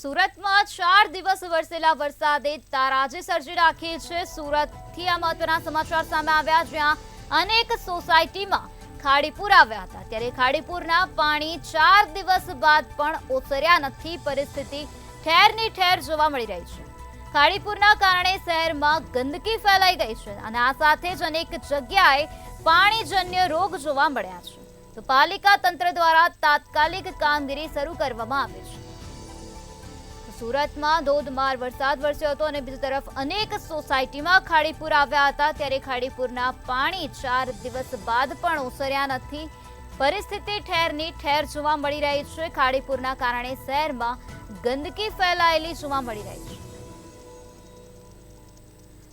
સુરતમાં 4 દિવસ વરસેલા વરસાદે તારાજી સર્જી નાખી છે। સુરતથી આ મહત્વના સમાચાર સામે આવ્યા, જ્યાં અનેક સોસાયટીમાં ખાડીપુર આવ્યા હતા। ત્યારે ખાડીપુરના પાણી 4 દિવસ બાદ પણ ઓસર્યા નથી। પરિસ્થિતિ ઠેરની ઠેર જોવા મળી રહી છે। ખાડીપુરના કારણે શહેરમાં ગંદકી ફેલાઈ ગઈ છે અને આ સાથે જ અનેક જગ્યાએ પાણીજન્ય રોગ જોવા મળ્યા છે। તો પાલિકા તંત્ર દ્વારા તાત્કાલિક કામગીરી શરૂ કરવામાં આવી છે। સુરતમાં ધોધમાર વરસાદ વરસ્યો હતો અને બીજી તરફ અનેક સોસાયટીમાં ખાડીપુર આવ્યા હતા। ત્યારે ખાડીપુરના પાણી 4 દિવસ બાદ પણ ઓસર્યા નથી। પરિસ્થિતિ ઠેરની ઠેર જોવા મળી રહી છે। ખાડીપુરના કારણે શહેરમાં ગંદકી ફેલાયેલી જોવા મળી રહી છે।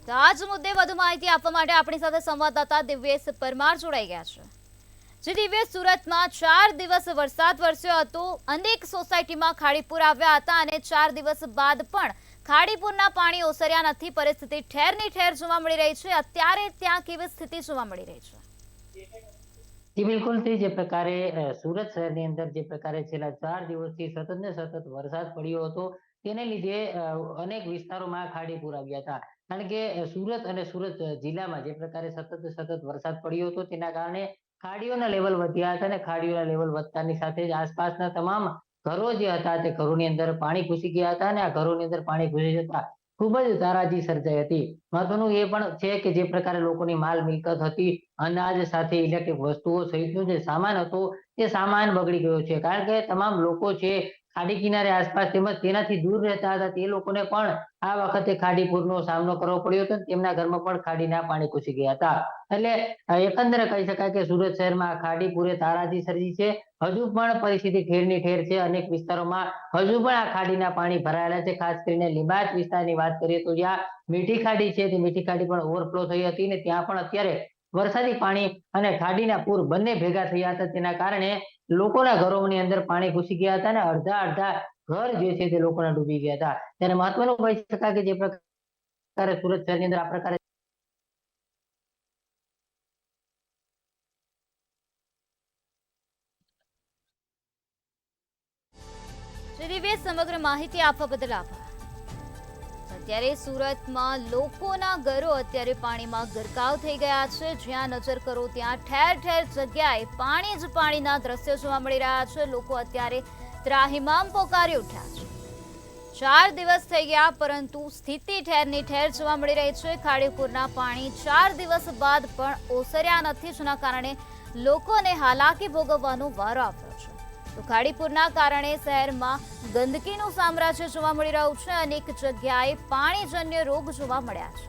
તો આ જ મુદ્દે વધુ માહિતી આપવા માટે આપણી સાથે સંવાદદાતા દિવ્યેશ પરમાર જોડાઈ ગયા છે। જે દિવ્યેશ, સુરતમાં 4 દિવસ વરસાદ વરસ્યો હતો, અનેક સોસાયટીમાં ખાડીપુર આવ્યા હતા અને 4 દિવસ બાદ પણ ખાડીપુરના પાણી ઓસર્યા નથી। પરિસ્થિતિ ઠેરની ઠેર જોવા મળી રહી છે। અત્યારે ત્યાં કેવી સ્થિતિ જોવા મળી રહી છે? જી બિલકુલ થી જે પ્રકારે સુરત શહેરની અંદર જે પ્રકારે છેલ્લા 4 દિવસથી સતત ને સતત વરસાદ પડ્યો હતો, તેને લીધે અનેક વિસ્તારોમાં ખાડીપુર આવ્યા હતા। કારણ કે સુરત અને સુરત જિલ્લામાં જે પ્રકારે સતત વરસાદ પડ્યો હતો, તેના કારણે ખાડીઓના લેવલ વધ્યા હતા અને ખાડીઓના લેવલ વધતાની સાથે જ આસપાસના તમામ ઘરો જે હતા તે ઘરોની અંદર પાણી ઘૂસી ગયા હતા અને આ ઘરોની અંદર પાણી ઘૂસી જતા ખૂબ જ તારાજી સર્જાઈ હતી। મહત્વનું એ પણ છે કે જે પ્રકારે લોકોની માલ મિલકત હતી, અનાજ સાથે ઇલેક્ટ્રિક વસ્તુઓ સહિતનો જે સામાન હતો, તે સામાન બગડી ગયો છે। કારણ કે તમામ લોકો છે ખાડી કિનારે આસપાસ તેમજ તેનાથી દૂર રહેતા હતા, તે લોકોને પણ આ વખતે ખાડીપુરનો સામનો કરવો પડ્યો હતો। તેમના ઘરમાં પણ ખાડીના પાણી ઘૂસી ગયા હતા। એટલે એકંદરે કહી શકાય કે સુરત શહેરમાં ખાડીપુરે તારાજી સર્જી છે। હજુ પણ પરિસ્થિતિ ઠેરની ઠેર છે। અનેક વિસ્તારોમાં હજુ પણ આ ખાડીના પાણી ભરાયેલા છે। ખાસ કરીને લીંબાયત વિસ્તારની વાત કરીએ તો જ્યાં મીઠી ખાડી છે, તે મીઠી ખાડી પણ ઓવરફ્લો થઈ હતી ને ત્યાં પણ અત્યારે વરસાદી પાણી અને ખાડીના પૂર બંને ભેગા થયા હતા। તેના કારણે લોકોના ઘરોની અંદર પાણી ઘૂસી ગયા હતા અને અડધા ઘર જે છે તે લોકોના ડૂબી ગયા હતા। ત્યારે મહત્વનું કહી શકાય કે જે પ્રકારે સુરત શહેરની અંદર આ પ્રકારે દિવ્યેશ, સમગ્ર માહિતી આપવા બદલ આભાર। અત્યારે સુરતમાં લોકોના ઘરો અત્યારે પાણીમાં ગરકાવ થઈ ગયા છે। જ્યાં નજર કરો ત્યાં ઠેર ઠેર જગ્યાએ પાણી જ પાણીના દ્રશ્યો જોવા મળી રહ્યા છે। લોકો અત્યારે ત્રાહિમામ પોકારી ઉઠ્યા છે। 4 દિવસ થઈ ગયા પરંતુ સ્થિતિ ઠેરની ઠેર જોવા મળી રહી છે। ખાડીપુરના પાણી 4 દિવસ બાદ પણ ઓસર્યા નથી, જેના કારણે લોકોને હાલાકી ભોગવવાનો વારો આવ્યો છે। તો ખાડીપુરના કારણે શહેરમાં ગંદકીનું સામ્રાજ્ય જોવા મળી રહ્યું છે। અનેક જગ્યાએ પાણીજન્ય રોગ જોવા મળ્યા છે।